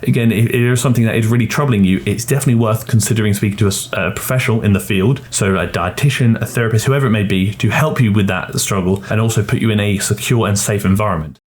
again, if it is something that is really troubling you, it's definitely worth considering speaking to a professional in the field, so a dietitian, a therapist, whoever it may be, to help you with that struggle and also put you in a secure and safe environment.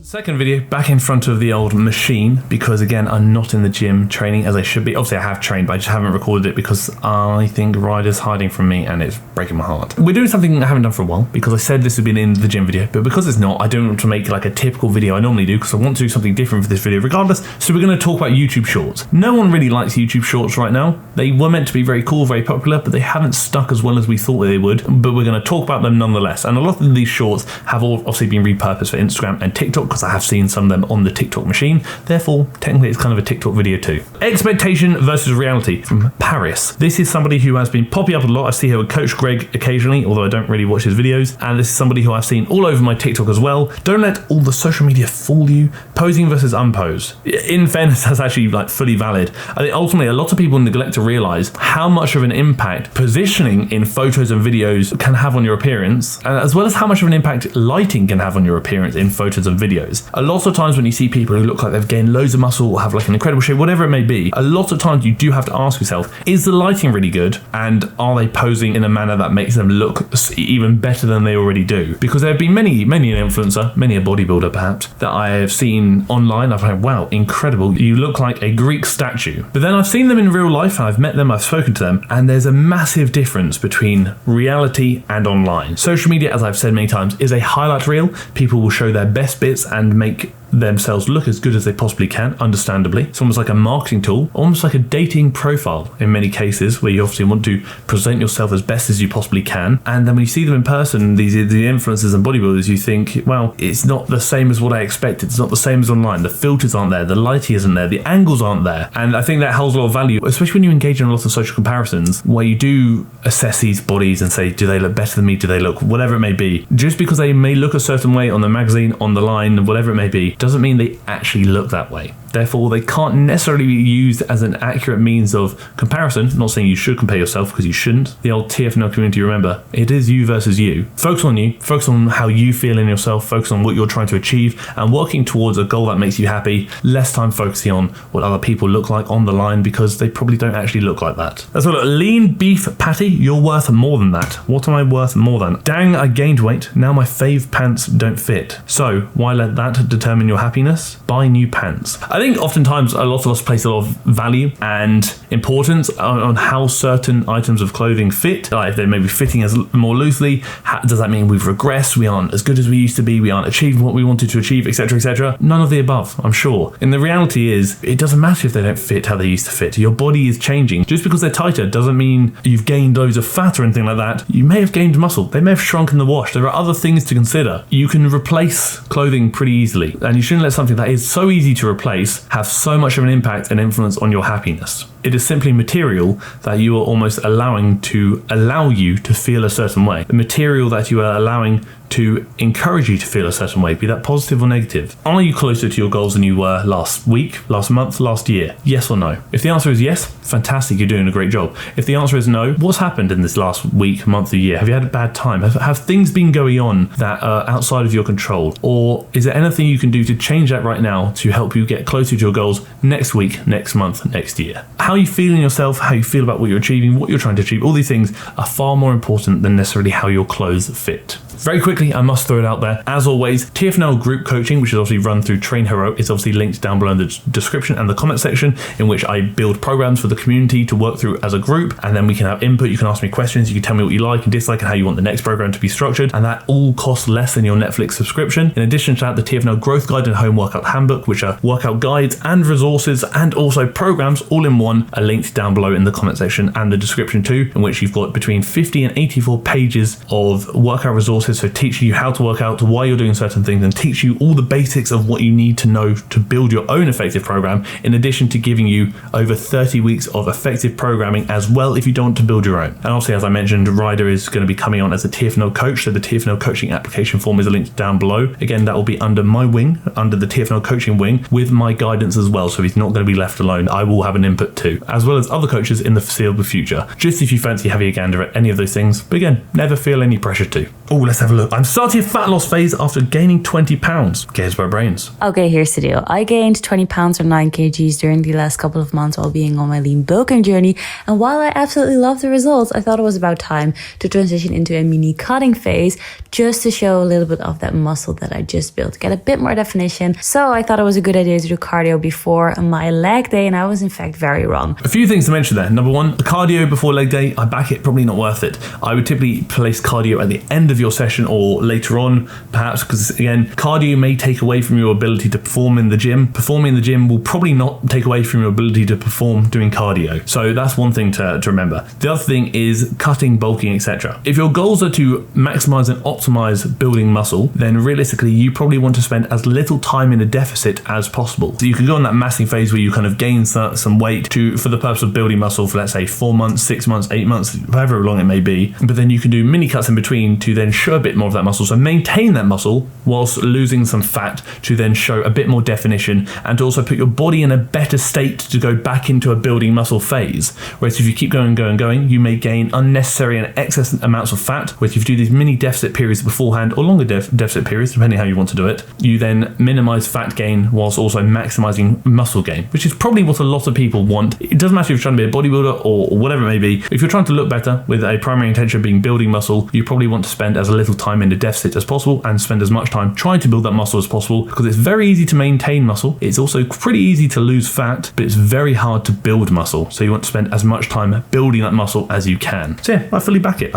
Second video, back in front of the old machine, because again, I'm not in the gym training as I should be. Obviously I have trained, but I just haven't recorded it because I think Ryder's hiding from me and it's breaking my heart. We're doing something I haven't done for a while because I said this would be in the gym video, but because it's not, I don't want to make like a typical video I normally do because I want to do something different for this video regardless. So we're going to talk about YouTube Shorts. No one really likes YouTube Shorts right now. They were meant to be very cool, very popular, but they haven't stuck as well as we thought they would, but we're going to talk about them nonetheless. And a lot of these shorts have all obviously been repurposed for Instagram and TikTok because I have seen some of them on the TikTok machine. Therefore, technically it's kind of a TikTok video too. Expectation versus reality from Paryss. This is somebody who has been popping up a lot. I see her with Coach Greg occasionally, although I don't really watch his videos. And this is somebody who I've seen all over my TikTok as well. Don't let all the social media fool you. Posing versus unpose. In fairness, that's actually like fully valid. I think ultimately a lot of people neglect to realize how much of an impact positioning in photos and videos can have on your appearance, as well as how much of an impact lighting can have on your appearance in photos and videos. A lot of times when you see people who look like they've gained loads of muscle or have like an incredible shape, whatever it may be, a lot of times you do have to ask yourself, is the lighting really good? And are they posing in a manner that makes them look even better than they already do? Because there have been many an influencer, many a bodybuilder perhaps, that I have seen online. I've like, wow, incredible. You look like a Greek statue. But then I've seen them in real life, and I've met them, I've spoken to them, and there's a massive difference between reality and online. Social media, as I've said many times, is a highlight reel. People will show their best bits and make themselves look as good as they possibly can, understandably. It's almost like a marketing tool, almost like a dating profile in many cases, where you obviously want to present yourself as best as you possibly can. And then when you see them in person, the influencers and bodybuilders, you think, well, it's not the same as what I expected. It's not the same as online. The filters aren't there, the lighting isn't there, the angles aren't there. And I think that holds a lot of value, especially when you engage in a lot of social comparisons, where you do assess these bodies and say, do they look better than me? Do they look whatever it may be? Just because they may look a certain way on the magazine, on the line, whatever it may be, doesn't mean they actually look that way. Therefore, they can't necessarily be used as an accurate means of comparison. I'm not saying you should compare yourself, because you shouldn't. The old TFNL community, remember, it is you versus you. Focus on you, focus on how you feel in yourself, focus on what you're trying to achieve and working towards a goal that makes you happy. Less time focusing on what other people look like on the line, because they probably don't actually look like that. That's what lean beef patty, you're worth more than that. What am I worth more than? Dang, I gained weight. Now my fave pants don't fit. So why let that determine your happiness? Buy new pants. I think oftentimes a lot of us place a lot of value and importance on how certain items of clothing fit. Like if they may be fitting as more loosely, does that mean we've regressed? We aren't as good as we used to be. We aren't achieving what we wanted to achieve, etc., etc. None of the above, I'm sure. And the reality is, it doesn't matter if they don't fit how they used to fit. Your body is changing. Just because they're tighter doesn't mean you've gained loads of fat or anything like that. You may have gained muscle. They may have shrunk in the wash. There are other things to consider. You can replace clothing pretty easily, and you shouldn't let something that is so easy to replace have so much of an impact and influence on your happiness. It is simply material that you are almost allowing to allow you to feel a certain way. The material that you are allowing to encourage you to feel a certain way, be that positive or negative. Are you closer to your goals than you were last week, last month, last year? Yes or no? If the answer is yes, fantastic, you're doing a great job. If the answer is no, what's happened in this last week, month, or year? Have you had a bad time? Have things been going on that are outside of your control? Or is there anything you can do to change that right now to help you get closer to your goals next week, next month, next year? How you feel in yourself, how you feel about what you're achieving, what you're trying to achieve, all these things are far more important than necessarily how your clothes fit. Very quickly, I must throw it out there. As always, TFNL group coaching, which is obviously run through Train Hero, is obviously linked down below in the description and the comment section, in which I build programs for the community to work through as a group, and then we can have input. You can ask me questions, you can tell me what you like and dislike and how you want the next program to be structured, and that all costs less than your Netflix subscription. In addition to that, the TFNL Growth Guide and Home Workout Handbook, which are workout guides and resources and also programs all in one, are linked down below in the comment section and the description too, in which you've got between 50 and 84 pages of workout resources instructors, so teaching you how to work out, why you're doing certain things, and teach you all the basics of what you need to know to build your own effective program, in addition to giving you over 30 weeks of effective programming as well if you don't want to build your own. And obviously, as I mentioned, Ryder is going to be coming on as a TFNL coach, so the TFNL coaching application form is linked down below. Again, that will be under my wing, under the TFNL coaching wing, with my guidance as well, so he's not going to be left alone. I will have an input too, as well as other coaches in the foreseeable future, just if you fancy having a gander at any of those things. But again, never feel any pressure to. Oh, let's have a look. I'm starting a fat loss phase after gaining 20 pounds. GainsByBrains. Okay, here's the deal. I gained 20 pounds or 9 kgs during the last couple of months while being on my lean bulking journey. And while I absolutely love the results, I thought it was about time to transition into a mini cutting phase, just to show a little bit of that muscle that I just built, get a bit more definition. So I thought it was a good idea to do cardio before my leg day, and I was in fact very wrong. A few things to mention there. Number one, the cardio before leg day, I back it, probably not worth it. I would typically place cardio at the end of your session or later on, perhaps, because again, cardio may take away from your ability to perform in the gym. Performing in the gym will probably not take away from your ability to perform doing cardio. So that's one thing to remember. The other thing is cutting, bulking, etc. If your goals are to maximize and optimize building muscle, then realistically, you probably want to spend as little time in a deficit as possible. So you can go on that massing phase where you kind of gain some weight for the purpose of building muscle for, let's say, 4 months, 6 months, 8 months, however long it may be. But then you can do mini cuts in between to then show a bit more of that muscle. So maintain that muscle whilst losing some fat to then show a bit more definition, and to also put your body in a better state to go back into a building muscle phase. Whereas if you keep going, you may gain unnecessary and excess amounts of fat. Whereas if you do these mini deficit periods beforehand, or longer deficit periods, depending how you want to do it, you then minimize fat gain whilst also maximizing muscle gain, which is probably what a lot of people want. It doesn't matter if you're trying to be a bodybuilder or whatever it may be. If you're trying to look better with a primary intention being building muscle, you probably want to spend as little time in a deficit as possible and spend as much time trying to build that muscle as possible, because it's very easy to maintain muscle. It's also pretty easy to lose fat, but it's very hard to build muscle. So you want to spend as much time building that muscle as you can. So yeah, I fully back it.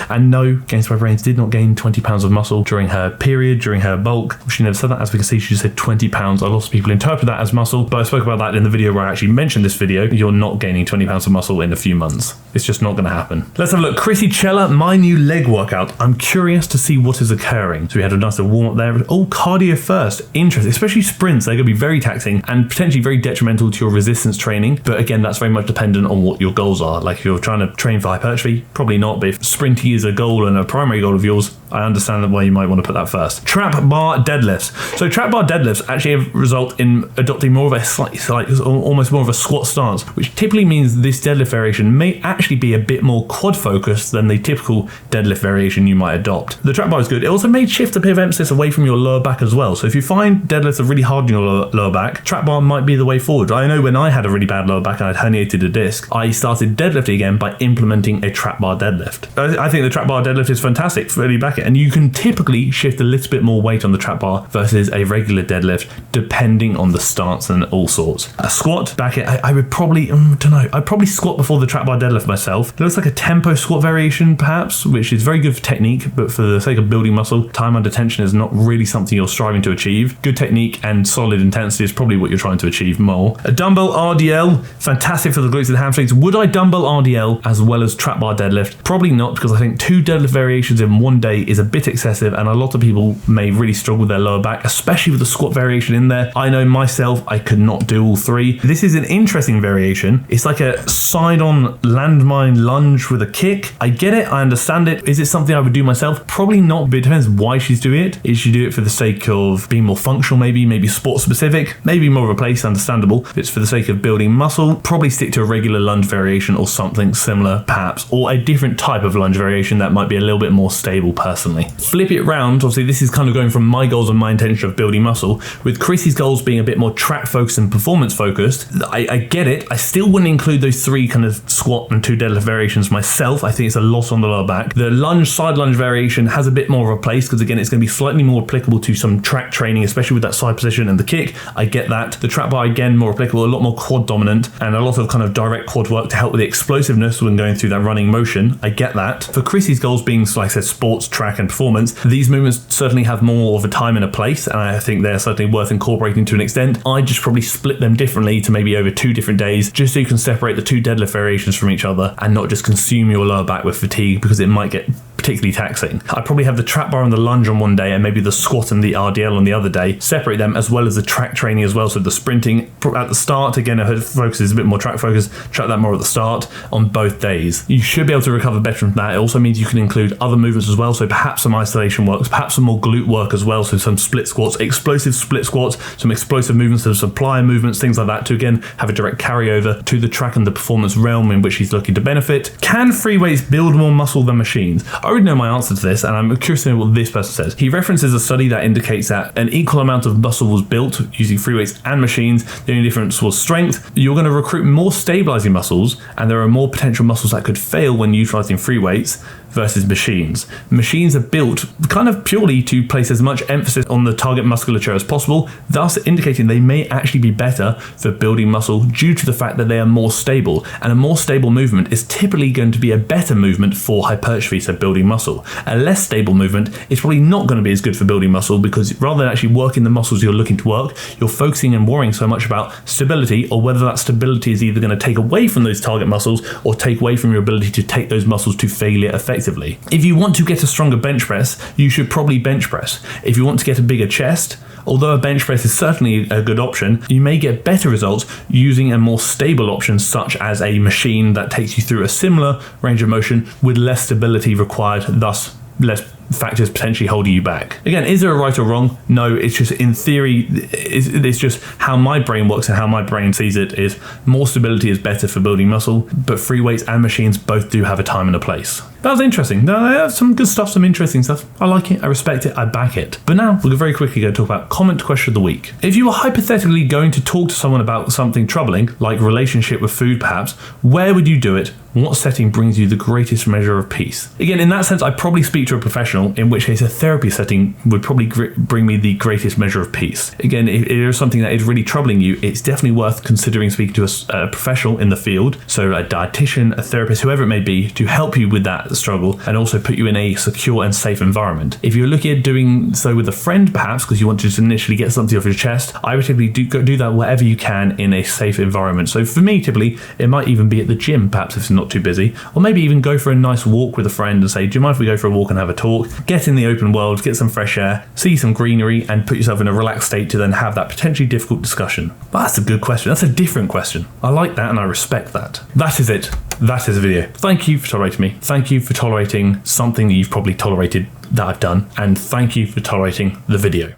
And no, GainsByBrains did not gain 20 pounds of muscle during her period, during her bulk. She never said that. As we can see, she just said 20 pounds. A lot of people interpret that as muscle, but I spoke about that in the video where I actually mentioned this video. You're not gaining 20 pounds of muscle in a few months. It's just not going to happen. Let's have a look. Krissy Cela, my new leg workout. I'm curious to see what is occurring. So we had a nice little warm up there. Oh, cardio first. Interesting. Especially sprints. They're going to be very taxing and potentially very detrimental to your resistance training. But again, that's very much dependent on what your goals are. Like if you're trying to train for hypertrophy, probably not. But if sprinting is a goal and a primary goal of yours, I understand why you might want to put that first. Trap bar deadlifts. So trap bar deadlifts actually result in adopting more of a almost more of a squat stance, which typically means this deadlift variation may actually be a bit more quad focused than the typical deadlift variation you might adopt. The trap bar is good. It also may shift a bit of emphasis away from your lower back as well. So if you find deadlifts are really hard on your lower back, trap bar might be the way forward. I know when I had a really bad lower back and I'd herniated a disc, I started deadlifting again by implementing a trap bar deadlift. I think the trap bar deadlift is fantastic for really back it, and you can typically shift a little bit more weight on the trap bar versus a regular deadlift depending on the stance and all sorts. A squat back it, I would probably I'd probably squat before the trap bar deadlift myself. It looks like a tempo squat variation perhaps, which is very good for technique, but for the sake of building muscle, time under tension is not really something you're striving to achieve. Good technique and solid intensity is probably what you're trying to achieve more. A dumbbell RDL, fantastic for the glutes and hamstrings. Would I dumbbell RDL as well as trap bar deadlift? Probably not, because I think 2 deadlift variations in one day is a bit excessive, and a lot of people may really struggle with their lower back, especially with the squat variation in there. I know myself, I could not do all 3. This is an interesting variation. It's like a side-on landmine lunge with a kick. I get it, I understand it. Is it something I would do myself? Probably not, but it depends why she's doing it. Is she do it for the sake of being more functional, maybe sport specific, maybe more of a place, understandable. If it's for the sake of building muscle, probably stick to a regular lunge variation or something similar perhaps, or a different type of lunge variation that might be a little bit more stable personally. Flip it round, obviously this is kind of going from my goals and my intention of building muscle, with Krissy's goals being a bit more track focused and performance focused. I get it. I still wouldn't include those 3 kind of squat and 2 deadlift variations myself. I think it's a lot on the lower back. The lunge, side lunge variation has a bit more of a place, because again, it's going to be slightly more applicable to some track training, especially with that side position and the kick. I get that. The trap bar, again, more applicable, a lot more quad dominant, and a lot of kind of direct quad work to help with the explosiveness when going through that running motion. I get that. For Krissy's goals being, like I said, sports, track and performance, these movements certainly have more of a time and a place, and I think they're certainly worth incorporating to an extent. I just probably split them differently to maybe over 2 different days, just so you can separate the 2 deadlift variations from each other and not just consume your lower back with fatigue, because it might get particularly taxing. I probably have the trap bar and the lunge on one day and maybe the squat and the RDL on the other day, separate them, as well as the track training as well. So the sprinting at the start, again, it focuses a bit more track focus, track that more at the start on both days. You should be able to recover better from that. It also means you can include other movements as well. So perhaps some isolation works, perhaps some more glute work as well. So some split squats, explosive split squats, some explosive movements, some supplier movements, things like that to again have a direct carryover to the track and the performance realm in which he's looking to benefit. Can free weights build more muscle than machines? I already know my answer to this, and I'm curious to know what this person says. He references a study that indicates that an equal amount of muscle was built using free weights and machines. The only difference was strength. You're going to recruit more stabilizing muscles, and there are more potential muscles that could fail when utilizing free weights versus machines. Machines are built kind of purely to place as much emphasis on the target musculature as possible, thus indicating they may actually be better for building muscle due to the fact that they are more stable, and a more stable movement is typically going to be a better movement for hypertrophy, so building muscle. A less stable movement is probably not going to be as good for building muscle, because rather than actually working the muscles you're looking to work, you're focusing and worrying so much about stability, or whether that stability is either going to take away from those target muscles or take away from your ability to take those muscles to failure effectively. If you want to get a stronger bench press, you should probably bench press. If you want to get a bigger chest, although a bench press is certainly a good option, you may get better results using a more stable option, such as a machine that takes you through a similar range of motion with less stability required, thus less factors potentially holding you back. Again, is there a right or wrong? No, it's just in theory, it's just how my brain works and how my brain sees it is more stability is better for building muscle, but free weights and machines both do have a time and a place. That was interesting. No, some good stuff, some interesting stuff. I like it, I respect it, I back it. But now we're very quickly going to talk about comment question of the week. If you were hypothetically going to talk to someone about something troubling, like relationship with food perhaps, where would you do it? What setting brings you the greatest measure of peace? Again, in that sense, I'd probably speak to a professional, in which case a therapy setting would probably bring me the greatest measure of peace. Again, if there is something that is really troubling you, it's definitely worth considering speaking to a professional in the field, so a dietitian, a therapist, whoever it may be, to help you with that struggle and also put you in a secure and safe environment. If you're looking at doing so with a friend, perhaps because you want to just initially get something off your chest, I would typically do that wherever you can in a safe environment. So for me, typically, it might even be at the gym, perhaps if it's not too busy, or maybe even go for a nice walk with a friend and say, do you mind if we go for a walk and have a talk? Get in the open world, get some fresh air, see some greenery, and put yourself in a relaxed state to then have that potentially difficult discussion. But that's a good question. That's a different question. I like that and I respect that. That is it. That is the video. Thank you for tolerating me. Thank you for tolerating something that you've probably tolerated that I've done. And thank you for tolerating the video.